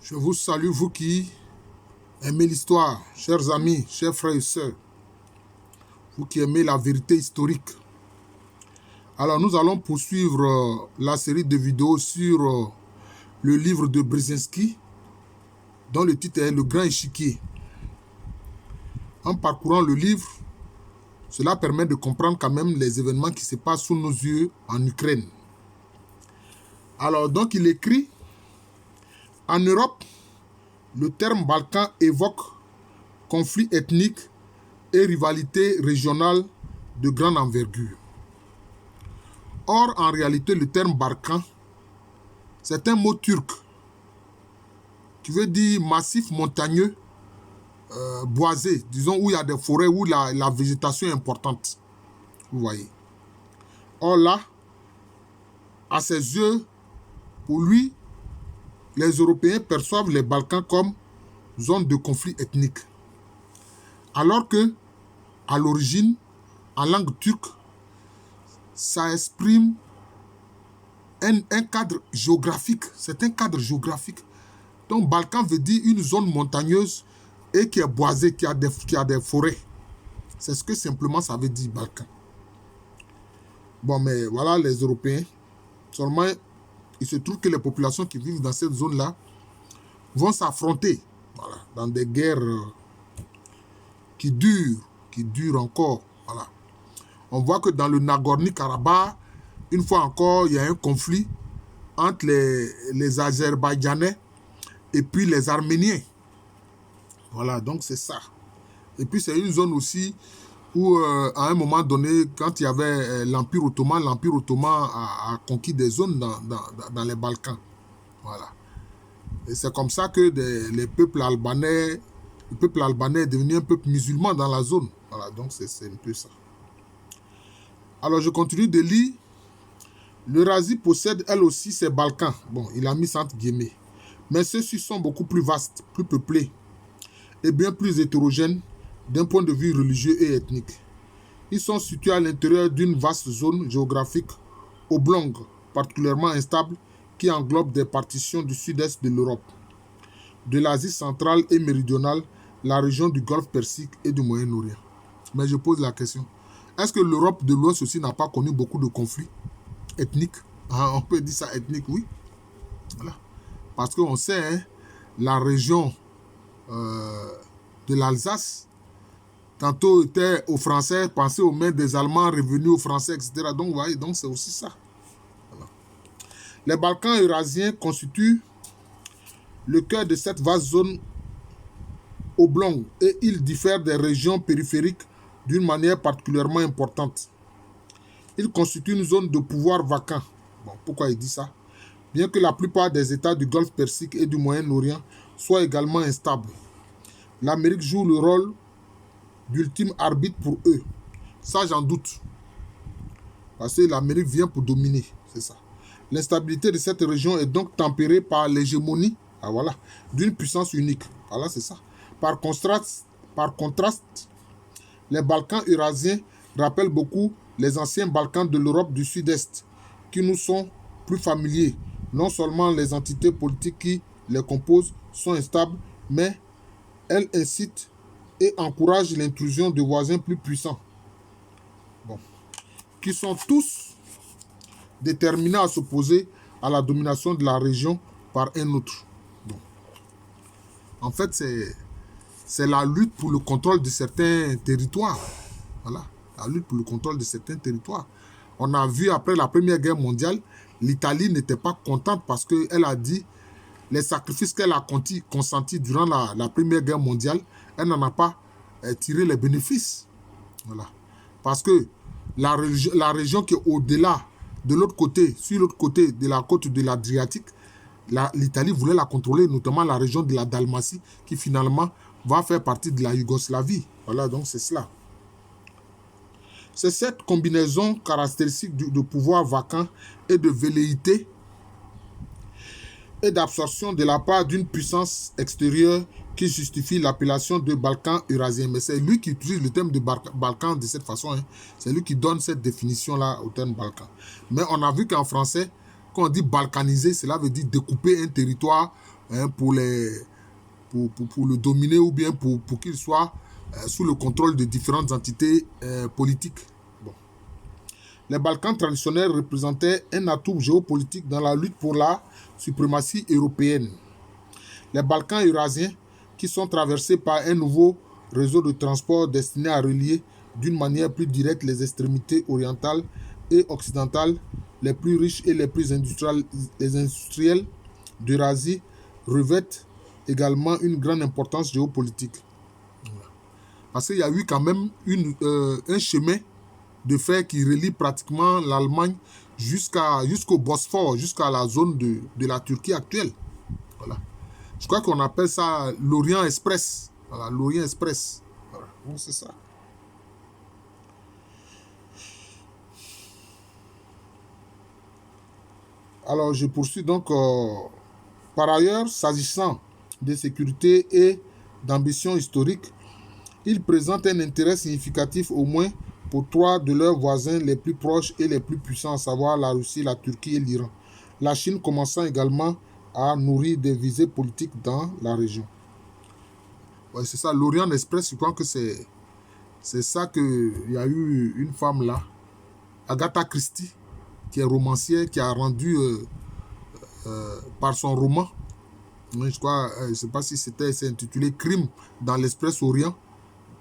Je vous salue, vous qui aimez l'histoire, chers amis, chers frères et sœurs, vous qui aimez la vérité historique. Alors, nous allons poursuivre la série de vidéos sur le livre de Brzezinski, dont le titre est Le Grand Échiquier. En parcourant le livre, cela permet de comprendre quand même les événements qui se passent sous nos yeux en Ukraine. Alors, donc, il écrit, en Europe, le terme Balkan évoque conflit ethnique et rivalité régionale de grande envergure. Or, en réalité, le terme Balkan, c'est un mot turc qui veut dire massif montagneux, boisé, disons où il y a des forêts, où la végétation est importante. Vous voyez. Or là, à ses yeux, pour lui, les Européens perçoivent les Balkans comme zone de conflit ethnique. Alors que, à l'origine, en langue turque, ça exprime un cadre géographique. C'est un cadre géographique. Donc, Balkan veut dire une zone montagneuse et qui est boisée, qui a des forêts. C'est ce que simplement ça veut dire, Balkan. Bon, mais voilà les Européens. Seulement, il se trouve que les populations qui vivent dans cette zone-là vont s'affronter, voilà, dans des guerres qui durent encore. Voilà. On voit que dans le Nagorno-Karabakh, une fois encore, il y a un conflit entre les Azerbaïdjanais et puis les Arméniens. Voilà, donc c'est ça. Et puis c'est une zone aussi où, à un moment donné, quand il y avait l'Empire ottoman a conquis des zones dans les Balkans. Voilà. Et c'est comme ça que le peuple albanais est devenu un peuple musulman dans la zone. Voilà, donc c'est un peu ça. Alors je continue de lire. L'Eurasie possède elle aussi ses Balkans. Bon, il a mis ça entre guillemets. Mais ceux-ci sont beaucoup plus vastes, plus peuplés et bien plus hétérogènes d'un point de vue religieux et ethnique. Ils sont situés à l'intérieur d'une vaste zone géographique oblongue, particulièrement instable, qui englobe des partitions du sud-est de l'Europe, de l'Asie centrale et méridionale, la région du Golfe Persique et du Moyen-Orient. Mais je pose la question, est-ce que l'Europe de l'Ouest aussi n'a pas connu beaucoup de conflits ethniques? On peut dire ça ethnique, oui. Voilà. Parce qu'on sait, hein, la région de l'Alsace, tantôt était aux Français, passé aux mains des Allemands, revenus aux Français, etc. Donc, vous voyez, donc c'est aussi ça. Voilà. Les Balkans eurasiens constituent le cœur de cette vaste zone oblongue et ils diffèrent des régions périphériques d'une manière particulièrement importante. Ils constituent une zone de pouvoir vacant. Bon, pourquoi il dit ça? Bien que la plupart des États du Golfe Persique et du Moyen-Orient soient également instables. L'Amérique joue le rôle d'ultime arbitre pour eux. Ça, j'en doute. Parce que l'Amérique vient pour dominer, c'est ça. L'instabilité de cette région est donc tempérée par l'hégémonie, voilà, d'une puissance unique. Voilà, c'est ça. Par contraste, les Balkans eurasiens rappellent beaucoup les anciens Balkans de l'Europe du Sud-Est, qui nous sont plus familiers. Non seulement les entités politiques qui les composent sont instables, mais elles incitent et encouragent l'intrusion de voisins plus puissants, bon, qui sont tous déterminés à s'opposer à la domination de la région par un autre. Bon. En fait, c'est la lutte pour le contrôle de certains territoires. Voilà, la lutte pour le contrôle de certains territoires. On a vu après la Première Guerre mondiale, l'Italie n'était pas contente parce qu'elle a dit les sacrifices qu'elle a consentis durant la Première Guerre mondiale, elle n'en a pas tiré les bénéfices. Voilà. Parce que la région qui est au-delà, de l'autre côté, sur l'autre côté de la côte de l'Adriatique, l'Italie voulait la contrôler, notamment la région de la Dalmatie, qui finalement va faire partie de la Yougoslavie. Voilà, donc c'est cela. C'est cette combinaison caractéristique de pouvoir vacant et de velléité et d'absorption de la part d'une puissance extérieure qui justifie l'appellation de Balkans eurasiens. Mais c'est lui qui utilise le terme de Balkans de cette façon. Hein. C'est lui qui donne cette définition-là au terme Balkans. Mais on a vu qu'en français, quand on dit balkaniser, cela veut dire découper un territoire hein, pour le dominer ou bien pour qu'il soit sous le contrôle de différentes entités politiques. Bon. Les Balkans traditionnels représentaient un atout géopolitique dans la lutte pour la suprématie européenne. Les Balkans eurasiens, qui sont traversés par un nouveau réseau de transport destiné à relier d'une manière plus directe les extrémités orientales et occidentales, les plus riches et les plus industriels d'Eurasie, revêtent également une grande importance géopolitique. Parce qu'il y a eu quand même un chemin de fer qui relie pratiquement l'Allemagne jusqu'au Bosphore, jusqu'à la zone de la Turquie actuelle. Voilà. Je crois qu'on appelle ça l'Orient Express. Voilà, l'Orient Express. Voilà, bon, c'est ça. Alors, je poursuis donc. Par ailleurs, s'agissant de sécurité et d'ambition historique, ils présentent un intérêt significatif au moins pour trois de leurs voisins les plus proches et les plus puissants, à savoir la Russie, la Turquie et l'Iran. La Chine commençant également à nourrir des visées politiques dans la région. Ouais, c'est ça, l'Orient Express, je crois que c'est ça qu'il y a eu une femme là, Agatha Christie, qui est romancière, qui a rendu par son roman, je crois, je ne sais pas si c'est intitulé Crime dans l'Express Orient.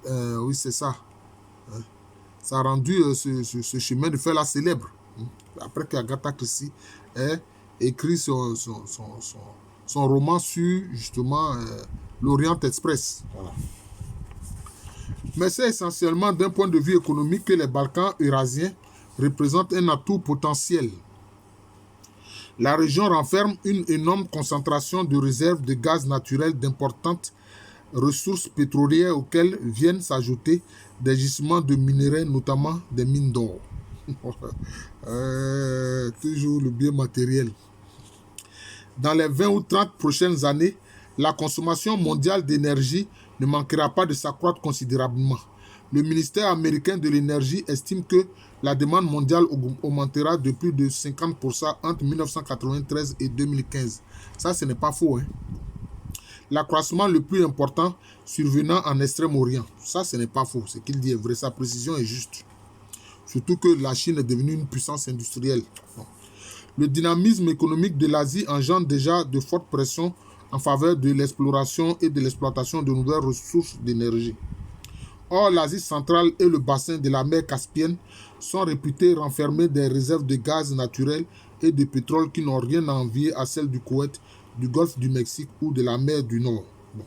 Oui, c'est ça. Ça a rendu ce chemin de fer là célèbre. Après qu'Agatha Christie ait écrit son roman sur justement l'Orient Express. Voilà. Mais c'est essentiellement d'un point de vue économique que les Balkans eurasiens représentent un atout potentiel. La région renferme une énorme concentration de réserves de gaz naturel d'importantes ressources pétrolières auxquelles viennent s'ajouter des gisements de minerais, notamment des mines d'or. Toujours le bien matériel. Dans les 20 ou 30 prochaines années, la consommation mondiale d'énergie ne manquera pas de s'accroître considérablement. Le ministère américain de l'énergie estime que la demande mondiale augmentera de plus de 50% entre 1993 et 2015. Ça, ce n'est pas faux. Hein? L'accroissement le plus important survenant en Extrême-Orient. Ça, ce n'est pas faux. Ce qu'il dit est vrai. Sa précision est juste. Surtout que la Chine est devenue une puissance industrielle. Bon. Le dynamisme économique de l'Asie engendre déjà de fortes pressions en faveur de l'exploration et de l'exploitation de nouvelles ressources d'énergie. Or, l'Asie centrale et le bassin de la mer Caspienne sont réputés renfermer des réserves de gaz naturel et de pétrole qui n'ont rien à envier à celles du Koweït, du golfe du Mexique ou de la mer du Nord. Bon.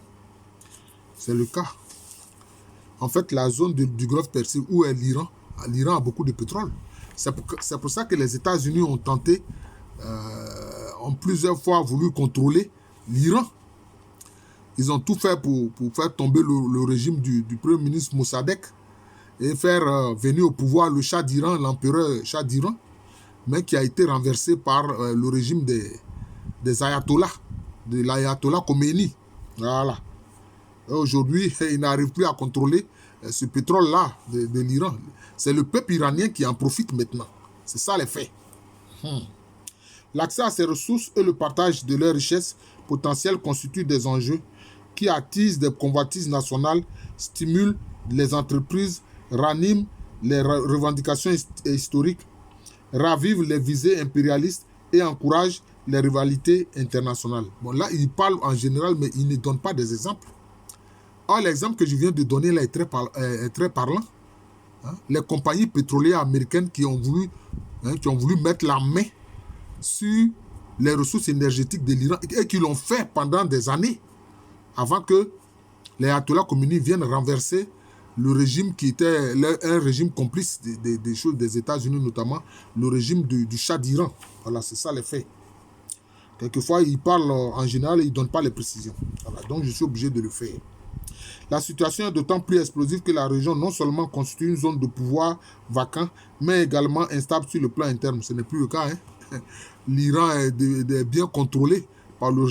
C'est le cas. En fait, la zone du golfe Persique où est l'Iran a beaucoup de pétrole. C'est pour ça que les États-Unis ont tenté, ont plusieurs fois voulu contrôler l'Iran. Ils ont tout fait pour faire tomber le régime du premier ministre Mossadegh et faire venir au pouvoir le Shah d'Iran, l'empereur Shah d'Iran, mais qui a été renversé par le régime des ayatollahs, de l'ayatollah Khomeini. Voilà. Aujourd'hui, ils n'arrivent plus à contrôler ce pétrole-là de l'Iran. C'est le peuple iranien qui en profite maintenant. C'est ça les faits. L'accès à ces ressources et le partage de leurs richesses potentielles constituent des enjeux qui attisent des convoitises nationales, stimulent les entreprises, raniment les revendications historiques, ravivent les visées impérialistes et encouragent les rivalités internationales. Bon, là, il parle en général, mais il ne donne pas des exemples. Or, l'exemple que je viens de donner là est très parlant. Hein? Les compagnies pétrolières américaines qui ont voulu mettre la main sur les ressources énergétiques de l'Iran et qui l'ont fait pendant des années avant que les ayatollahs communistes viennent renverser le régime qui était un régime complice des choses des États-Unis, notamment le régime du Shah d'Iran. Voilà, c'est ça les faits. Quelquefois, ils parlent en général et ils ne donnent pas les précisions. Voilà, donc, je suis obligé de le faire. La situation est d'autant plus explosive que la région non seulement constitue une zone de pouvoir vacant, mais également instable sur le plan interne. Ce n'est plus le cas. Hein? L'Iran est bien contrôlé par le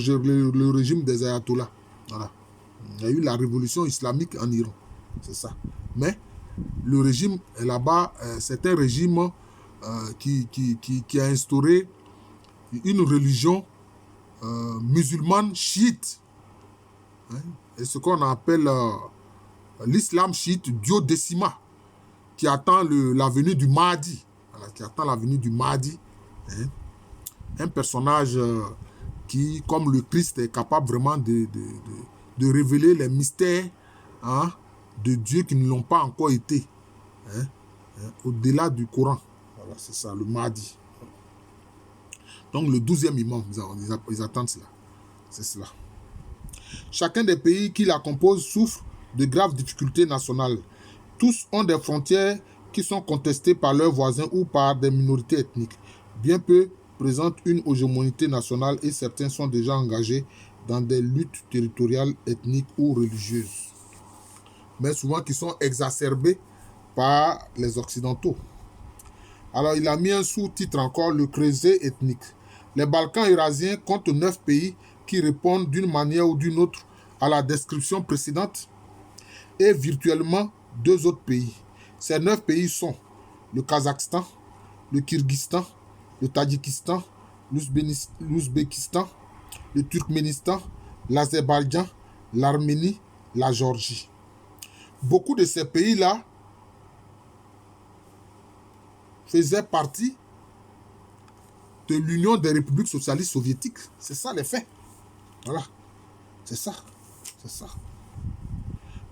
régime des ayatollahs. Voilà. Il y a eu la révolution islamique en Iran. C'est ça. Mais le régime là-bas, c'est un régime qui a instauré une religion musulmane chiite. Hein, et ce qu'on appelle l'islam chiite duodécima, qui attend la venue du Mahdi. Voilà, qui attend la venue du Mahdi. Hein, un personnage qui, comme le Christ, est capable vraiment de révéler les mystères, hein, de Dieu qui ne l'ont pas encore été. Hein, hein, au-delà du Coran. Voilà, c'est ça, le Mahdi. Donc le 12e imam, ils attendent cela. C'est cela. Chacun des pays qui la composent souffre de graves difficultés nationales. Tous ont des frontières qui sont contestées par leurs voisins ou par des minorités ethniques. Bien peu présentent une hégémonie nationale et certains sont déjà engagés dans des luttes territoriales, ethniques ou religieuses. Mais souvent qui sont exacerbées par les Occidentaux. Alors il a mis un sous-titre encore, le creuset ethnique. Les Balkans eurasiens comptent 9 pays qui répondent d'une manière ou d'une autre à la description précédente et virtuellement 2 autres pays. Ces 9 pays sont le Kazakhstan, le Kyrgyzstan, le Tadjikistan, l'Ouzbékistan, le Turkménistan, l'Azerbaïdjan, l'Arménie, la Géorgie. Beaucoup de ces pays-là faisaient partie de l'Union des républiques socialistes soviétiques. C'est ça les faits. Voilà. C'est ça. C'est ça.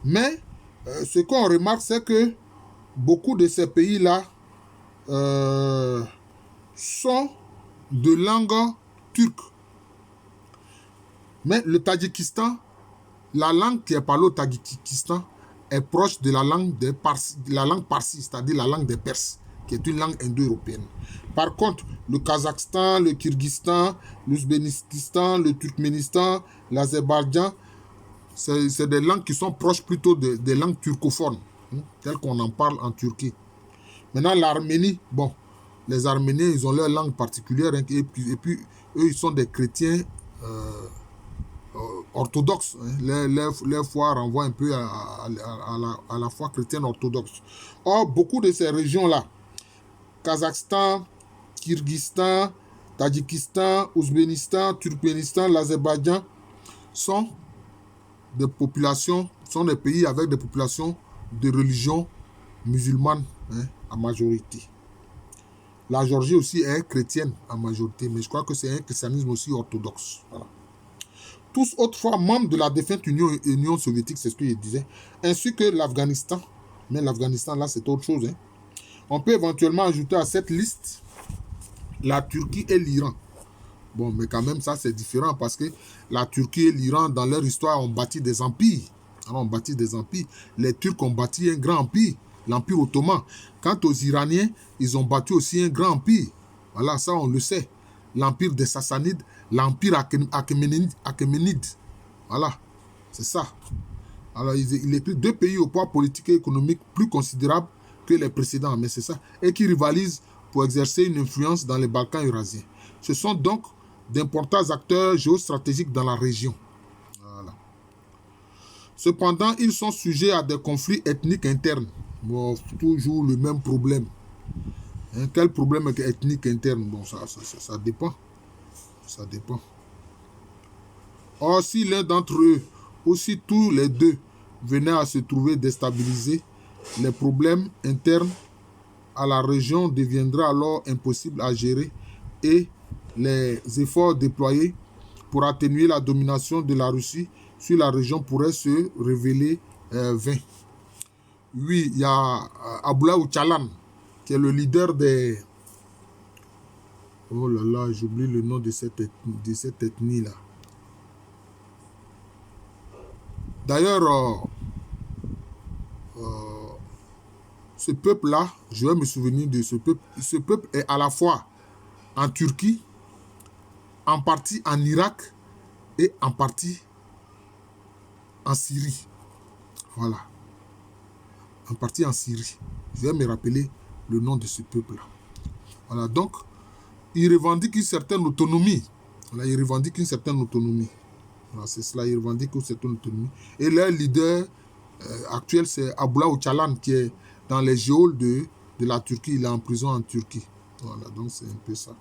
Mais ce qu'on remarque, c'est que beaucoup de ces pays-là sont de langue turque. Mais le Tadjikistan, la langue qui est parlée au Tadjikistan est proche de la langue parsi, c'est-à-dire la langue des Perses, qui est une langue indo-européenne. Par contre, le Kazakhstan, le Kyrgyzstan, l'Ouzbékistan, le Turkménistan, l'Azerbaïdjan, c'est des langues qui sont proches plutôt des langues turcophones, telles qu'on en parle en Turquie. Maintenant, l'Arménie, bon, les Arméniens, ils ont leur langue particulière, hein, et puis eux, ils sont des chrétiens orthodoxes. Hein. Leur foi renvoie un peu à la foi chrétienne orthodoxe. Or, beaucoup de ces régions-là, Kazakhstan, Kyrgyzstan, Tadjikistan, Ouzbékistan, Turkménistan, l'Azerbaïdjan, sont des pays avec des populations de religion musulmane, hein, en majorité. La Géorgie aussi est chrétienne en majorité, mais je crois que c'est un christianisme aussi orthodoxe. Voilà. Tous autrefois membres de la défunte Union soviétique, c'est ce que je disais, ainsi que l'Afghanistan. Mais l'Afghanistan, là, c'est autre chose. Hein. On peut éventuellement ajouter à cette liste la Turquie et l'Iran. Bon, mais quand même, ça, c'est différent parce que la Turquie et l'Iran, dans leur histoire, ont bâti des empires. Alors, on bâtit des empires. Les Turcs ont bâti un grand empire, l'Empire ottoman. Quant aux Iraniens, ils ont bâti aussi un grand empire. Voilà, ça, on le sait. L'Empire des Sassanides, l'Empire achéménide. Voilà, c'est ça. Alors, il écrit 2 pays au poids politique et économique plus considérables que les précédents, mais c'est ça, et qui rivalisent pour exercer une influence dans les Balkans eurasiens. Ce sont donc d'importants acteurs géostratégiques dans la région. Voilà. Cependant, ils sont sujets à des conflits ethniques internes. Bon, toujours le même problème. Hein, quel problème ethnique interne? Bon, ça dépend. Ça dépend. Or, si l'un d'entre eux, ou si tous les deux, venaient à se trouver déstabilisés, les problèmes internes à la région deviendraient alors impossibles à gérer et les efforts déployés pour atténuer la domination de la Russie sur la région pourraient se révéler vains. Oui, il y a Abdullah Öcalan, qui est le leader des... Oh là là, j'oublie le nom de cette ethnie-là. D'ailleurs, ce peuple-là, je vais me souvenir de ce peuple. Ce peuple est à la fois en Turquie, en partie en Irak et en partie en Syrie. Voilà. En partie en Syrie. Je vais me rappeler le nom de ce peuple-là. Voilà, donc, il revendique une certaine autonomie. Voilà, il revendique une certaine autonomie. Voilà, c'est cela, il revendique une certaine autonomie. Et leur leader actuel, c'est Abdullah Öcalan, qui est dans les geôles de la Turquie. Il est en prison en Turquie. Voilà, donc c'est un peu ça.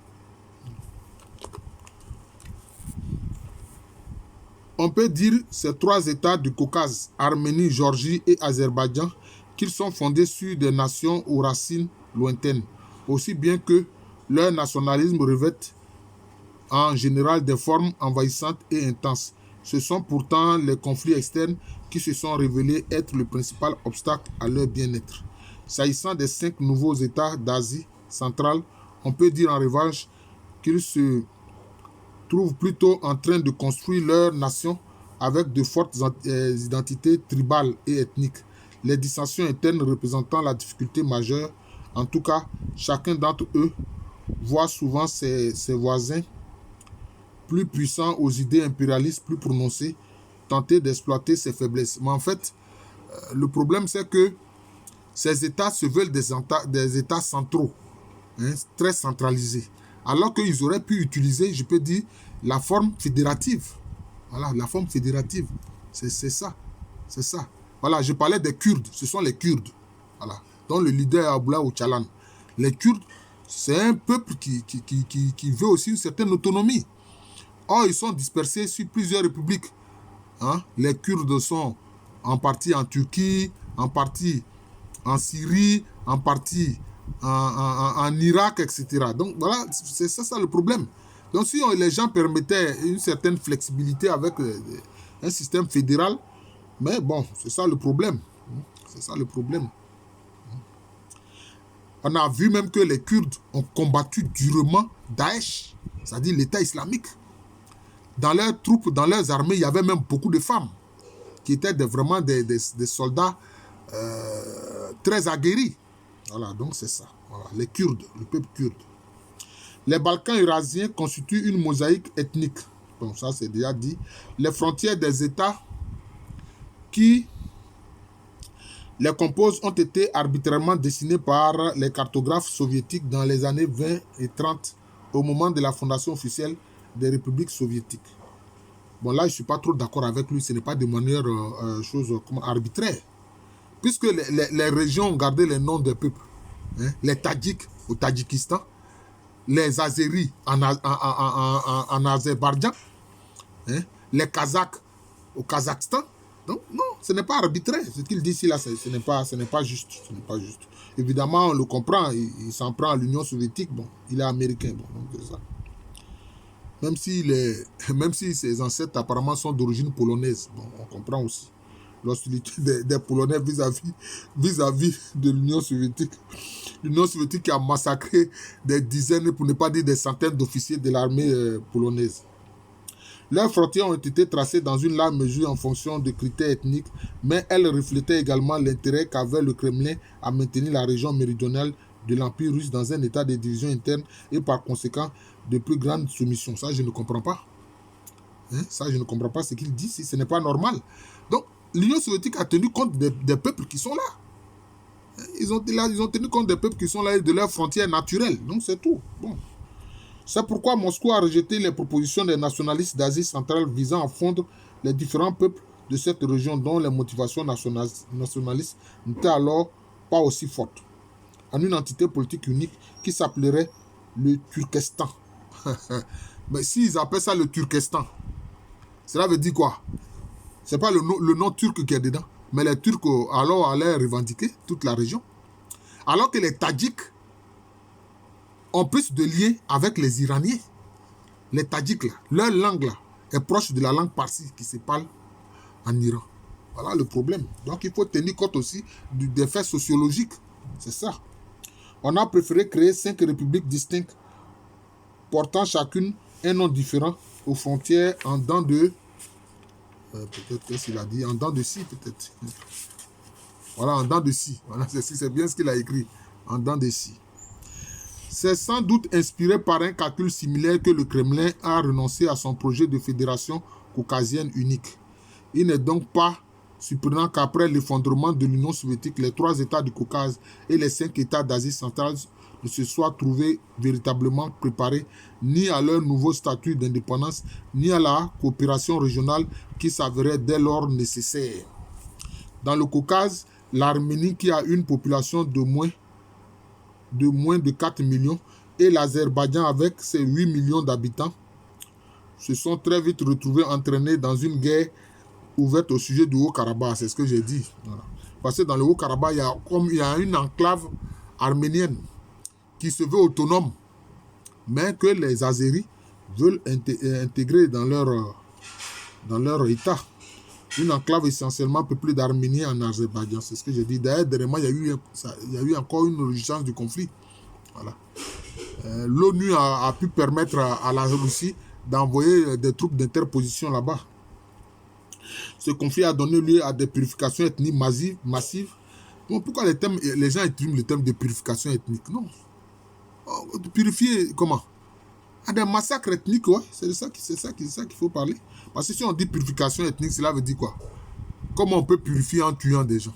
On peut dire ces trois États du Caucase, Arménie, Géorgie et Azerbaïdjan, qu'ils sont fondés sur des nations aux racines lointaines, aussi bien que leur nationalisme revêt en général des formes envahissantes et intenses. Ce sont pourtant les conflits externes qui se sont révélés être le principal obstacle à leur bien-être. S'agissant des 5 nouveaux États d'Asie centrale, on peut dire en revanche qu'ils se trouvent plutôt en train de construire leur nation avec de fortes identités tribales et ethniques. Les dissensions internes représentant la difficulté majeure. En tout cas, chacun d'entre eux voit souvent ses voisins plus puissants aux idées impérialistes plus prononcées tenter d'exploiter ses faiblesses. Mais en fait, le problème c'est que ces États se veulent des États centraux, hein, très centralisés. Alors qu'ils auraient pu utiliser, je peux dire, la forme fédérative. Voilà, la forme fédérative. C'est ça. C'est ça. Voilà, je parlais des Kurdes. Ce sont les Kurdes. Voilà. Dont le leader est Abdullah Öcalan. Les Kurdes, c'est un peuple qui veut aussi une certaine autonomie. Or, ils sont dispersés sur plusieurs républiques. Hein? Les Kurdes sont en partie en Turquie, en partie en Syrie, en partie en Irak, etc. Donc voilà, c'est ça le problème. Donc si les gens permettaient une certaine flexibilité avec un système fédéral, mais bon, c'est ça le problème. C'est ça le problème. On a vu même que les Kurdes ont combattu durement Daesh, c'est-à-dire l'État islamique. Dans leurs troupes, dans leurs armées, il y avait même beaucoup de femmes qui étaient vraiment des soldats très aguerris. Voilà, donc c'est ça. Voilà, les Kurdes, le peuple kurde. Les Balkans eurasiens constituent une mosaïque ethnique. Bon, ça c'est déjà dit. Les frontières des États qui les composent ont été arbitrairement dessinées par les cartographes soviétiques dans les années 20 et 30, au moment de la fondation officielle des républiques soviétiques. Bon, là, je ne suis pas trop d'accord avec lui. Ce n'est pas de manière arbitraire. Puisque les régions ont gardé les noms des peuples. Hein, les Tadjiks au Tadjikistan, les Azéris en Azerbaïdjan, hein, les Kazakhs au Kazakhstan. Donc, non, ce n'est pas arbitraire. Ce qu'il dit ici, là, ce n'est pas juste. Ce n'est pas juste. Évidemment, on le comprend. Il s'en prend à l'Union soviétique. Bon, il est américain. Bon, donc c'est ça. Même si ses ancêtres apparemment sont d'origine polonaise. Bon, on comprend aussi l'hostilité des Polonais vis-à-vis de l'Union soviétique. L'Union soviétique qui a massacré des dizaines, pour ne pas dire des centaines d'officiers de l'armée polonaise. Leurs frontières ont été tracées dans une large mesure en fonction de critères ethniques, mais elles reflétaient également l'intérêt qu'avait le Kremlin à maintenir la région méridionale de l'Empire russe dans un état de division interne et par conséquent de plus grande soumission. Ça, je ne comprends pas. Hein? Ça, je ne comprends pas ce qu'il dit, si ce n'est pas normal. Donc, l'Union soviétique a tenu compte des peuples qui sont là. Ils ont tenu compte des peuples qui sont là et de leurs frontières naturelles. Donc, c'est tout. Bon. C'est pourquoi Moscou a rejeté les propositions des nationalistes d'Asie centrale visant à fondre les différents peuples de cette région dont les motivations nationalistes n'étaient alors pas aussi fortes, en une entité politique unique qui s'appellerait le Turkestan. Mais s'ils appellent ça le Turkestan, cela veut dire quoi? C'est pas le nom turc qui est dedans, mais les Turcs alors allaient revendiquer toute la région. Alors que les Tadjiks ont plus de liens avec les Iraniens. Les Tadjiks, là, leur langue là, est proche de la langue parsi qui se parle en Iran. Voilà le problème. Donc il faut tenir compte aussi des faits sociologiques. C'est ça. On a préféré créer 5 républiques distinctes portant chacune un nom différent aux frontières en dents de... peut-être qu'est-ce qu'il a dit, en dents de scie peut-être. Voilà, en dents de scie. Voilà, c'est bien ce qu'il a écrit. En dents de scie. C'est sans doute inspiré par un calcul similaire que le Kremlin a renoncé à son projet de fédération caucasienne unique. Il n'est donc pas surprenant qu'après l'effondrement de l'Union soviétique, les 3 États du Caucase et les 5 États d'Asie centrale ne se soient trouvés véritablement préparés ni à leur nouveau statut d'indépendance, ni à la coopération régionale qui s'avérait dès lors nécessaire. Dans le Caucase, l'Arménie, qui a une population de moins de 4 millions, et l'Azerbaïdjan avec ses 8 millions d'habitants, se sont très vite retrouvés entraînés dans une guerre ouverte au sujet du Haut-Karabakh. C'est ce que j'ai dit. Voilà. Parce que dans le Haut-Karabakh, il y a une enclave arménienne qui se veut autonome, mais que les Azéris veulent intégrer dans leur État. Une enclave essentiellement peuplée d'Arméniens en Azerbaïdjan. C'est ce que j'ai dit. D'ailleurs, dernièrement, il y a eu encore une résistance du conflit. Voilà. L'ONU a pu permettre à la Russie d'envoyer des troupes d'interposition là-bas. Ce conflit a donné lieu à des purifications ethniques massives. Bon, pourquoi les gens utilisent le terme de purification ethnique? Non. Purifier comment? À des massacres ethniques, ouais. C'est ça qu'il faut parler. Parce que si on dit purification ethnique, cela veut dire quoi? Comment on peut purifier en tuant des gens?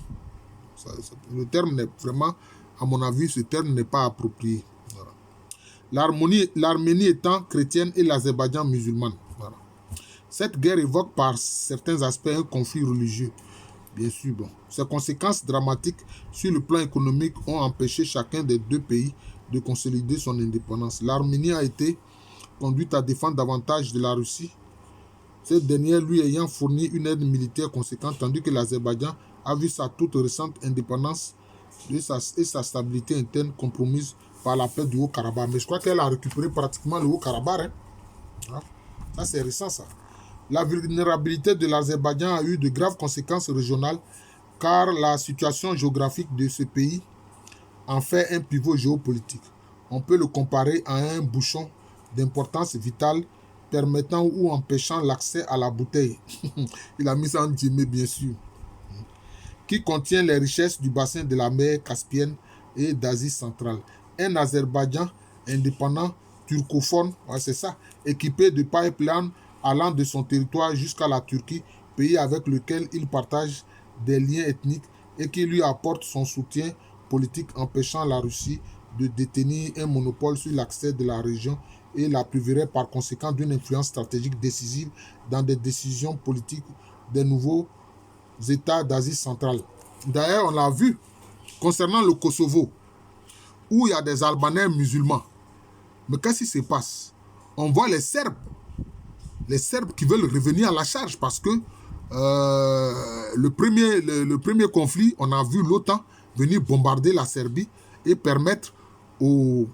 Le terme n'est vraiment, à mon avis, ce terme n'est pas approprié. Voilà. L'Arménie étant chrétienne et l'Azerbaïdjan musulmane. Voilà. Cette guerre évoque par certains aspects un conflit religieux. Bien sûr, bon. Ses conséquences dramatiques sur le plan économique ont empêché chacun des deux pays de consolider son indépendance. L'Arménie a été conduite à défendre davantage de la Russie, cette dernière lui ayant fourni une aide militaire conséquente, tandis que l'Azerbaïdjan a vu sa toute récente indépendance et sa stabilité interne compromise par la paix du Haut-Karabakh. Mais je crois qu'elle a récupéré pratiquement le Haut-Karabakh. Hein? Ça, c'est récent, ça. La vulnérabilité de l'Azerbaïdjan a eu de graves conséquences régionales car la situation géographique de ce pays en fait un pivot géopolitique. On peut le comparer à un bouchon d'importance vitale permettant ou empêchant l'accès à la bouteille. Il a mis ça en guillemets, bien sûr. Qui contient les richesses du bassin de la mer Caspienne et d'Asie centrale. Un Azerbaïdjan indépendant, turcophone, ouais, c'est ça, équipé de pipelines allant de son territoire jusqu'à la Turquie, pays avec lequel il partage des liens ethniques et qui lui apporte son soutien politique, empêchant la Russie de détenir un monopole sur l'accès de la région et la priverait par conséquent d'une influence stratégique décisive dans des décisions politiques des nouveaux États d'Asie centrale. D'ailleurs, on l'a vu concernant le Kosovo, où il y a des Albanais musulmans. Mais qu'est-ce qui se passe? On voit les Serbes qui veulent revenir à la charge parce que le premier conflit, on a vu l'OTAN venir bombarder la Serbie et permettre aux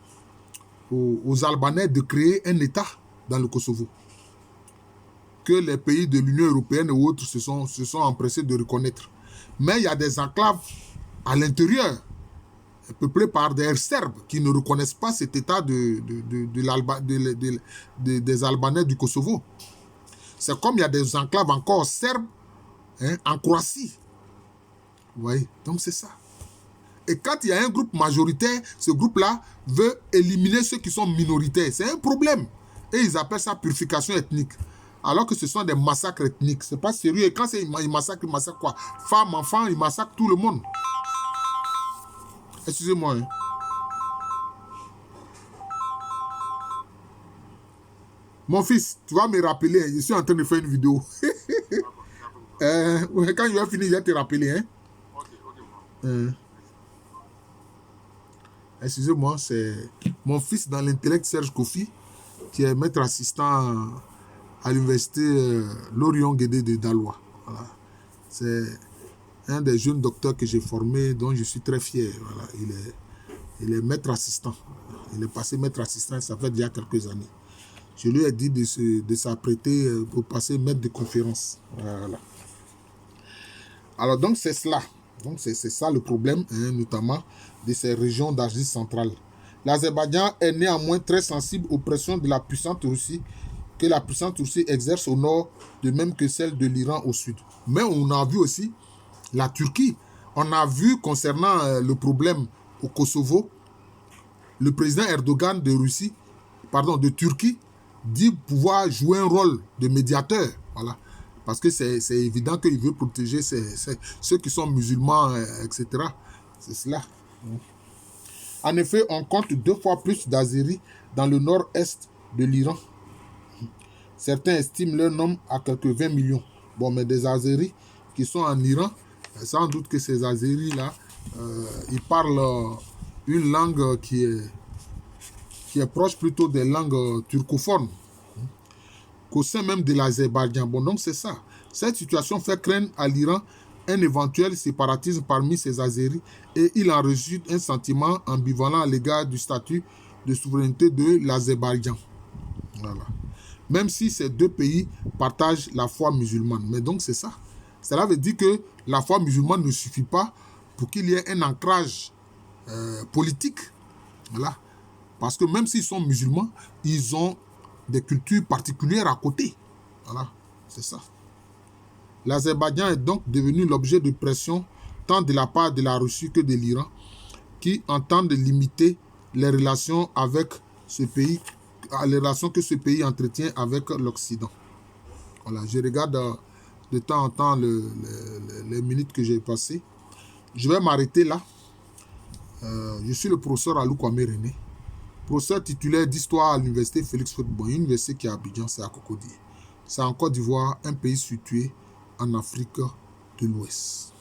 Albanais de créer un État dans le Kosovo que les pays de l'Union européenne et autres se sont empressés de reconnaître. Mais il y a des enclaves à l'intérieur, peuplées par des Serbes qui ne reconnaissent pas cet État des Albanais du Kosovo. C'est comme il y a des enclaves encore serbes en Croatie. Vous voyez? Donc c'est ça. Et quand il y a un groupe majoritaire, ce groupe-là veut éliminer ceux qui sont minoritaires. C'est un problème. Et ils appellent ça purification ethnique. Alors que ce sont des massacres ethniques. C'est pas sérieux. Et quand ils massacrent quoi? Femmes, enfants, ils massacrent tout le monde. Excusez-moi. Hein. Mon fils, tu vas me rappeler. Je suis en train de faire une vidéo. Quand je vais finir, je vais te rappeler. Hein. Excusez-moi, c'est mon fils dans l'intellect, Serge Kofi, qui est maître assistant à l'université Lorion Guédé de Dalois. Voilà. C'est un des jeunes docteurs que j'ai formé, dont je suis très fier. Voilà. Il est maître assistant. Il est passé maître assistant, ça fait déjà quelques années. Je lui ai dit de s'apprêter pour passer maître de conférence. Voilà. Alors donc c'est cela. Donc c'est ça le problème, notamment de ces régions d'Asie centrale. L'Azerbaïdjan est néanmoins très sensible aux pressions de la puissante Russie que la puissante Russie exerce au nord, de même que celle de l'Iran au sud. Mais on a vu aussi la Turquie. On a vu concernant le problème au Kosovo, le président Erdogan de Turquie, dit pouvoir jouer un rôle de médiateur. Voilà. Parce que c'est évident qu'il veut protéger ceux qui sont musulmans, etc. C'est cela. En effet, on compte 2 fois plus d'Azéris dans le nord-est de l'Iran. Certains estiment leur nombre à quelques 20 millions. Bon, mais des Azéris qui sont en Iran, sans doute que ces Azéris-là, ils parlent une langue qui est proche plutôt des langues turcophones. qu'au sein même de l'Azerbaïdjan. Bon, donc c'est ça. Cette situation fait craindre à l'Iran un éventuel séparatisme parmi ses Azéris et il en résulte un sentiment ambivalent à l'égard du statut de souveraineté de l'Azerbaïdjan. Voilà. Même si ces deux pays partagent la foi musulmane. Mais donc c'est ça. Cela veut dire que la foi musulmane ne suffit pas pour qu'il y ait un ancrage politique. Voilà. Parce que même s'ils sont musulmans, ils ont des cultures particulières à côté. Voilà, c'est ça. L'Azerbaïdjan est donc devenu l'objet de pression tant de la part de la Russie que de l'Iran, qui entendent limiter les relations avec ce pays, les relations que ce pays entretient avec l'Occident. Voilà, je regarde de temps en temps les minutes que j'ai passées. Je vais m'arrêter là. Je suis le professeur Alou Kwame René, professeur titulaire d'histoire à l'université Félix Houphouët-Boigny, université qui est à Abidjan, c'est à Cocody. C'est en Côte d'Ivoire, un pays situé en Afrique de l'Ouest.